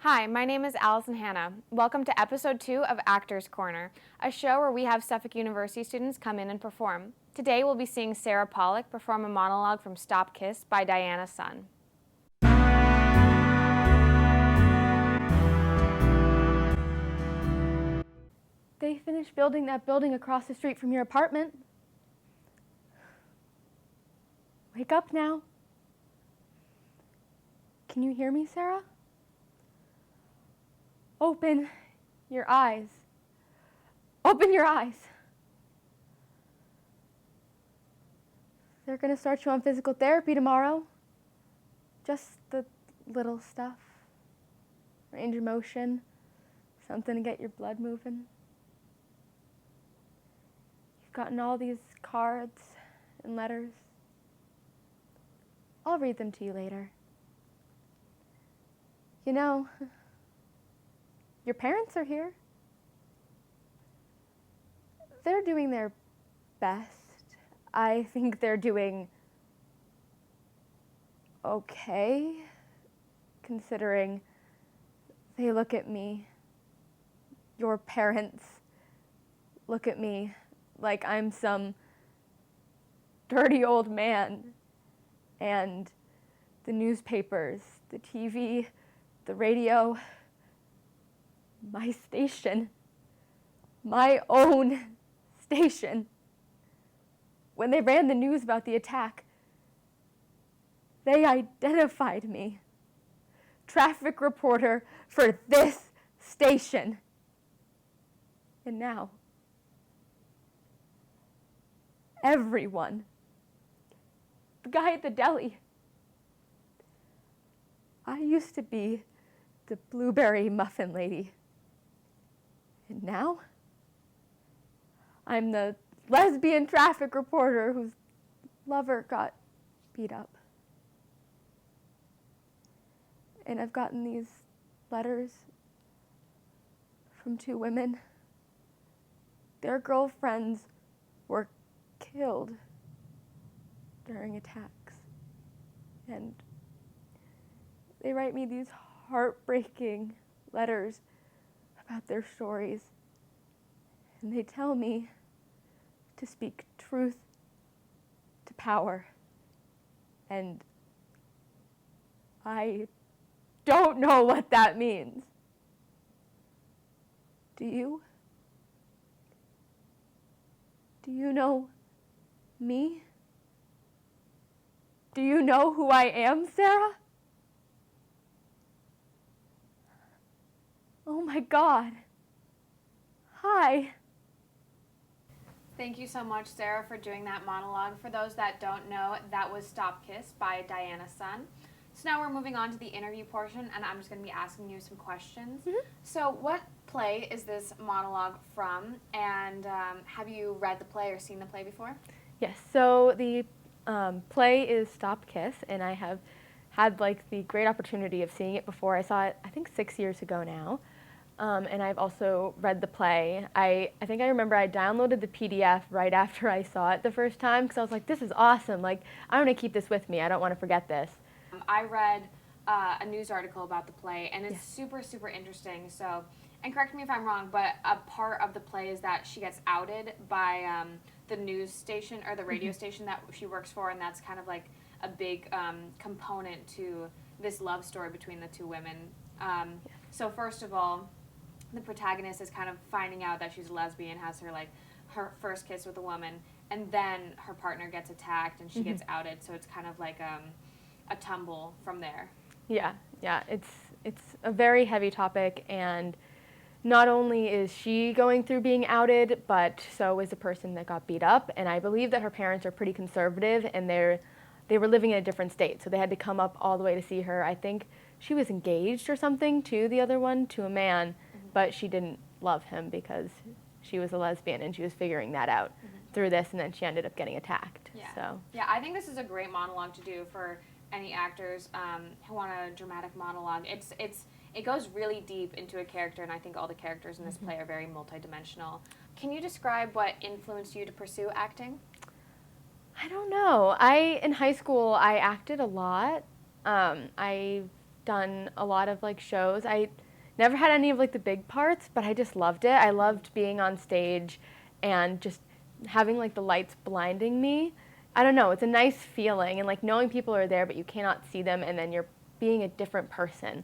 Hi, my name is Allison Hanna. Welcome to episode 2 of Actors Corner, a show where we have Suffolk University students come in and perform. Today we'll be seeing Sarah Pollock perform a monologue from Stop Kiss by Diana Sun. They finished building that building across the street from your apartment. Wake up now. Can you hear me, Sarah? Open your eyes. Open your eyes. They're going to start you on physical therapy tomorrow. Just the little stuff. Range of motion. Something to get your blood moving. You've gotten all these cards and letters. I'll read them to you later. You know, your parents are here. They're doing their best. I think they're doing okay, considering they look at me. Your parents look at me like I'm some dirty old man. And the newspapers, the TV, the radio, my station, my own station. When they ran the news about the attack, they identified me. Traffic reporter for this station. And now, everyone, the guy at the deli, I used to be the blueberry muffin lady. And now, I'm the lesbian traffic reporter whose lover got beat up. And I've gotten these letters from 2 women. Their girlfriends were killed during attacks. And they write me these heartbreaking letters about their stories. And they tell me to speak truth to power. And I don't know what that means. Do you? Do you know me? Do you know who I am, Sarah? Oh my God. Hi. Thank you so much, Sarah, for doing that monologue. For those that don't know, that was Stop Kiss by Diana Sun. So now we're moving on to the interview portion, and I'm just going to be asking you some questions. So what play is this monologue from, and have you read the play or seen the play before? Yes, so the play is Stop Kiss, and I have had the great opportunity of seeing it before. I saw it, I think, 6 years ago now. And I've also read the play. I think I remember I downloaded the PDF right after I saw it the first time because I was like, this is awesome. I'm going to keep this with me. I don't want to forget this. I read a news article about the play, and it's super, super interesting. So, and correct me if I'm wrong, but a part of the play is that she gets outed by the news station or the radio station that she works for, and that's kind of like a big component to this love story between the 2 women. So first of all, the protagonist is kind of finding out that she's a lesbian, has her first kiss with a woman, and then her partner gets attacked and she gets outed. So it's kind of like a tumble from there. Yeah, it's a very heavy topic, and not only is she going through being outed, but so is the person that got beat up. And I believe that her parents are pretty conservative, and they were living in a different state, so they had to come up all the way to see her. I think she was engaged or something to the other one, to a man, but she didn't love him because she was a lesbian, and she was figuring that out through this, and then she ended up getting attacked. Yeah. So. Yeah, I think this is a great monologue to do for any actors who want a dramatic monologue. It goes really deep into a character, and I think all the characters in this play are very multidimensional. Can you describe what influenced you to pursue acting? I don't know. In high school, I acted a lot. I done a lot of like shows. I never had any of like the big parts, but I just loved it. I loved being on stage and just having like the lights blinding me. I don't know, it's a nice feeling, and like knowing people are there but you cannot see them, and then you're being a different person.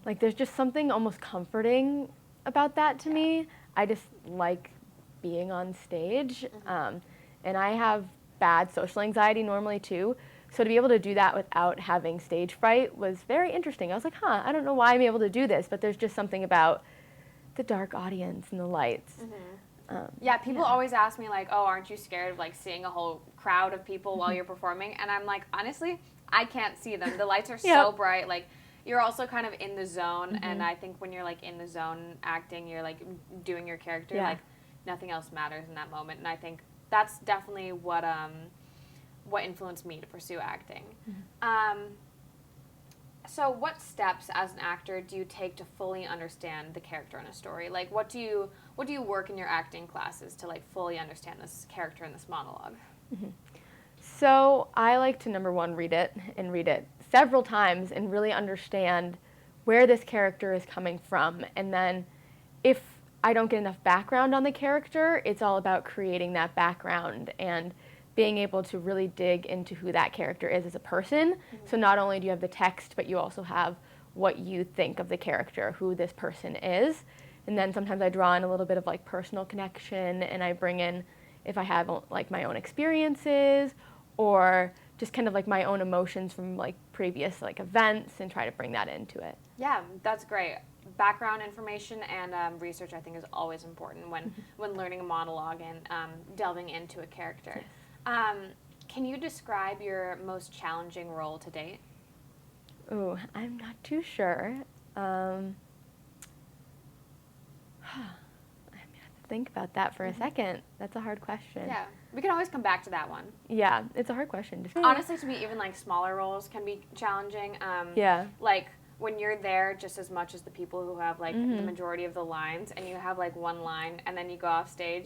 Like there's just something almost comforting about that to me. I just like being on stage. And I have bad social anxiety normally too. So to be able to do that without having stage fright was very interesting. I was like, I don't know why I'm able to do this, but there's just something about the dark audience and the lights. Yeah, people always ask me like, oh, aren't you scared of like seeing a whole crowd of people while you're performing? And I'm like, honestly, I can't see them. The lights are so bright. Like, you're also kind of in the zone, and I think when you're like in the zone acting, you're like doing your character, like nothing else matters in that moment. And I think that's definitely what influenced me to pursue acting. So what steps as an actor do you take to fully understand the character in a story? Like what do you work in your acting classes to like fully understand this character in this monologue? So I like to, number one, read it several times and really understand where this character is coming from. And then if I don't get enough background on the character, it's all about creating that background and being able to really dig into who that character is as a person. So not only do you have the text, but you also have what you think of the character, who this person is. And then sometimes I draw in a little bit of like personal connection, and I bring in, if I have like my own experiences or just kind of like my own emotions from like previous like events, and try to bring that into it. Yeah, that's great. Background information and research, I think, is always important when learning a monologue and delving into a character. Can you describe your most challenging role to date? Ooh, I'm not too sure. I have to think about that for a second. That's a hard question. Yeah, we can always come back to that one. Yeah, it's a hard question. Honestly, to me, even like smaller roles can be challenging. Like when you're there just as much as the people who have like the majority of the lines, and you have like one line and then you go off stage.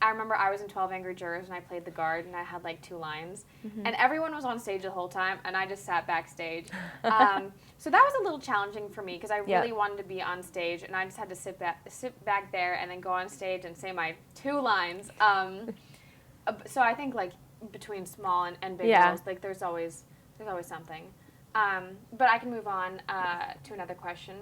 I remember I was in 12 Angry Jurors and I played the guard and I had like 2 lines, and everyone was on stage the whole time and I just sat backstage. So that was a little challenging for me because I really wanted to be on stage, and I just had to sit back there and then go on stage and say my 2 lines. So I think like between small and big roles, like there's always something. But I can move on to another question.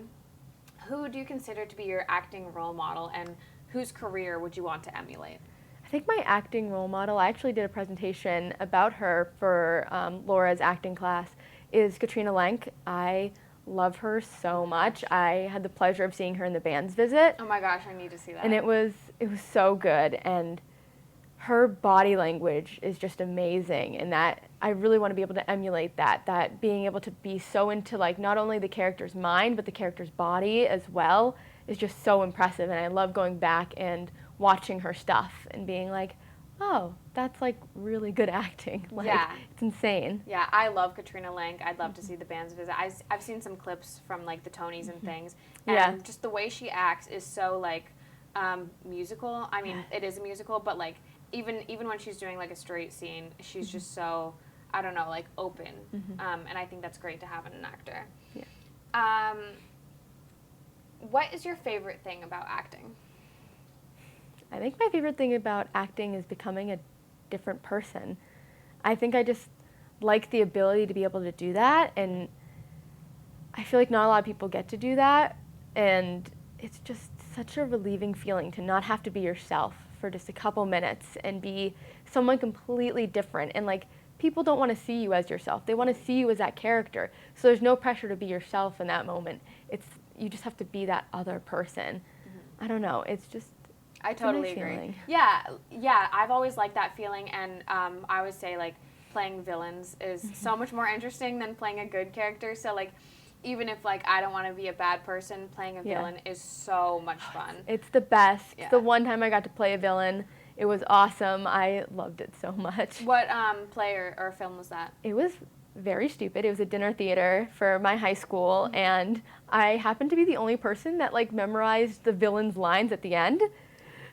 Who do you consider to be your acting role model, and whose career would you want to emulate? I think my acting role model, I actually did a presentation about her for Laura's acting class, is Katrina Lenk. I love her so much. I had the pleasure of seeing her in the band's visit. Oh my gosh, I need to see that. And it was so good, and her body language is just amazing, and that I really want to be able to emulate that being able to be so into like not only the character's mind but the character's body as well is just so impressive. And I love going back and watching her stuff and being like, oh, that's like really good acting. Like, it's insane. Yeah, I love Katrina Lenk. I'd love to see the band's visit. I've seen some clips from like the Tonys and things, and just the way she acts is so like musical. I mean, it is a musical, but like even when she's doing like a straight scene, she's just so, I don't know, like open. And I think that's great to have in an actor. What is your favorite thing about acting? I think my favorite thing about acting is becoming a different person. I think I just like the ability to be able to do that, and I feel like not a lot of people get to do that, and it's just such a relieving feeling to not have to be yourself for just a couple minutes and be someone completely different. And like, people don't want to see you as yourself. They want to see you as that character. So there's no pressure to be yourself in that moment. You just have to be that other person. I don't know. It's just, I totally agree. Feeling. Yeah. I've always liked that feeling, and I would say like playing villains is so much more interesting than playing a good character. So like, even if like I don't want to be a bad person, playing a villain is so much fun. It's the best. The one time I got to play a villain, it was awesome. I loved it so much. What play or film was that? It was very stupid. It was a dinner theater for my high school, and I happened to be the only person that like memorized the villain's lines at the end.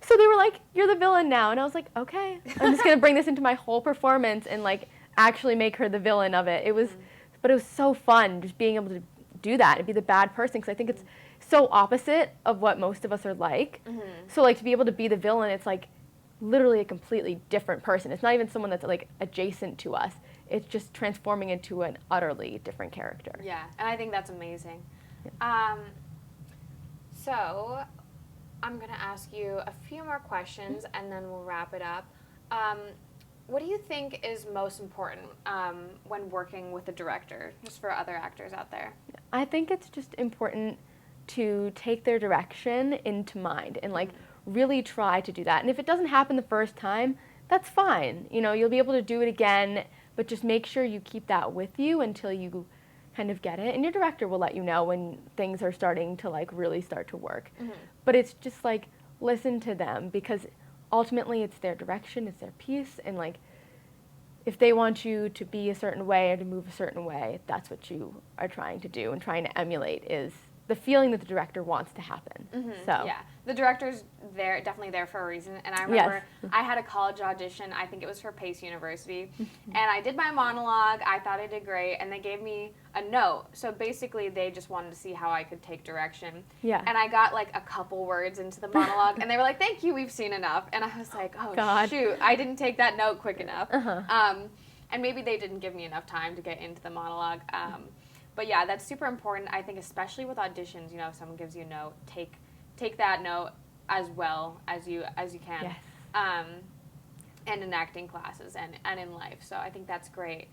So they were like, "You're the villain now," and I was like, "Okay, I'm just gonna bring this into my whole performance and like actually make her the villain of it." It was But it was so fun just being able to do that and be the bad person, because I think it's so opposite of what most of us are like. So like to be able to be the villain, it's like literally a completely different person. It's not even someone that's like adjacent to us. It's just transforming into an utterly different character. Yeah, and I think that's amazing. So I'm going to ask you a few more questions, and then we'll wrap it up. What do you think is most important when working with a director, just for other actors out there? I think it's just important to take their direction into mind and like really try to do that. And if it doesn't happen the first time, that's fine. You know, you'll be able to do it again, but just make sure you keep that with you until you kind of get it. And your director will let you know when things are starting to like really start to work. But it's just like listen to them, because ultimately it's their direction, it's their piece, and like if they want you to be a certain way or to move a certain way, that's what you are trying to do and trying to emulate, is the feeling that the director wants to happen. So yeah, the director's definitely there for a reason. And I remember I had a college audition. I think it was for Pace University, and I did my monologue. I thought I did great, and they gave me a note. So basically, they just wanted to see how I could take direction. Yeah. And I got like a couple words into the monologue, and they were like, "Thank you, we've seen enough." And I was like, "Oh God. Shoot, I didn't take that note quick enough." And maybe they didn't give me enough time to get into the monologue. But yeah, that's super important. I think especially with auditions, you know, if someone gives you a note, take that note as well as you can. Yes. And in acting classes and in life. So I think that's great.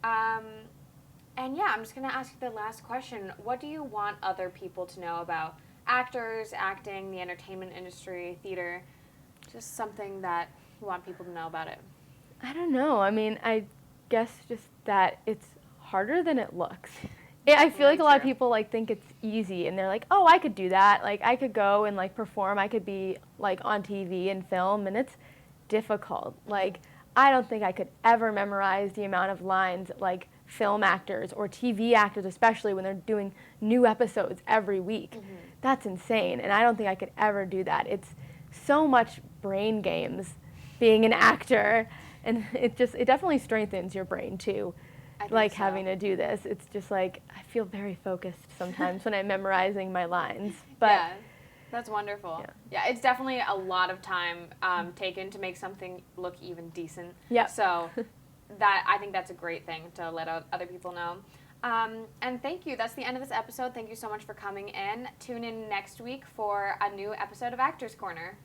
And yeah, I'm just gonna ask you the last question. What do you want other people to know about actors, acting, the entertainment industry, theater? Just something that you want people to know about it. I don't know. I mean, I guess just that it's harder than it looks. I feel like a lot of people like think it's easy, and they're like, "Oh, I could do that. Like, I could go and like perform. I could be like on TV and film," and it's difficult. Like, I don't think I could ever memorize the amount of lines like film actors or TV actors, especially when they're doing new episodes every week. That's insane, and I don't think I could ever do that. It's so much brain games being an actor, and it definitely strengthens your brain too. Like having to do this, it's just like I feel very focused sometimes when I'm memorizing my lines. But yeah, that's wonderful. Yeah, it's definitely a lot of time taken to make something look even decent. Yeah. So that I think that's a great thing to let other people know. And thank you. That's the end of this episode. Thank you so much for coming in. Tune in next week for a new episode of Actors Corner.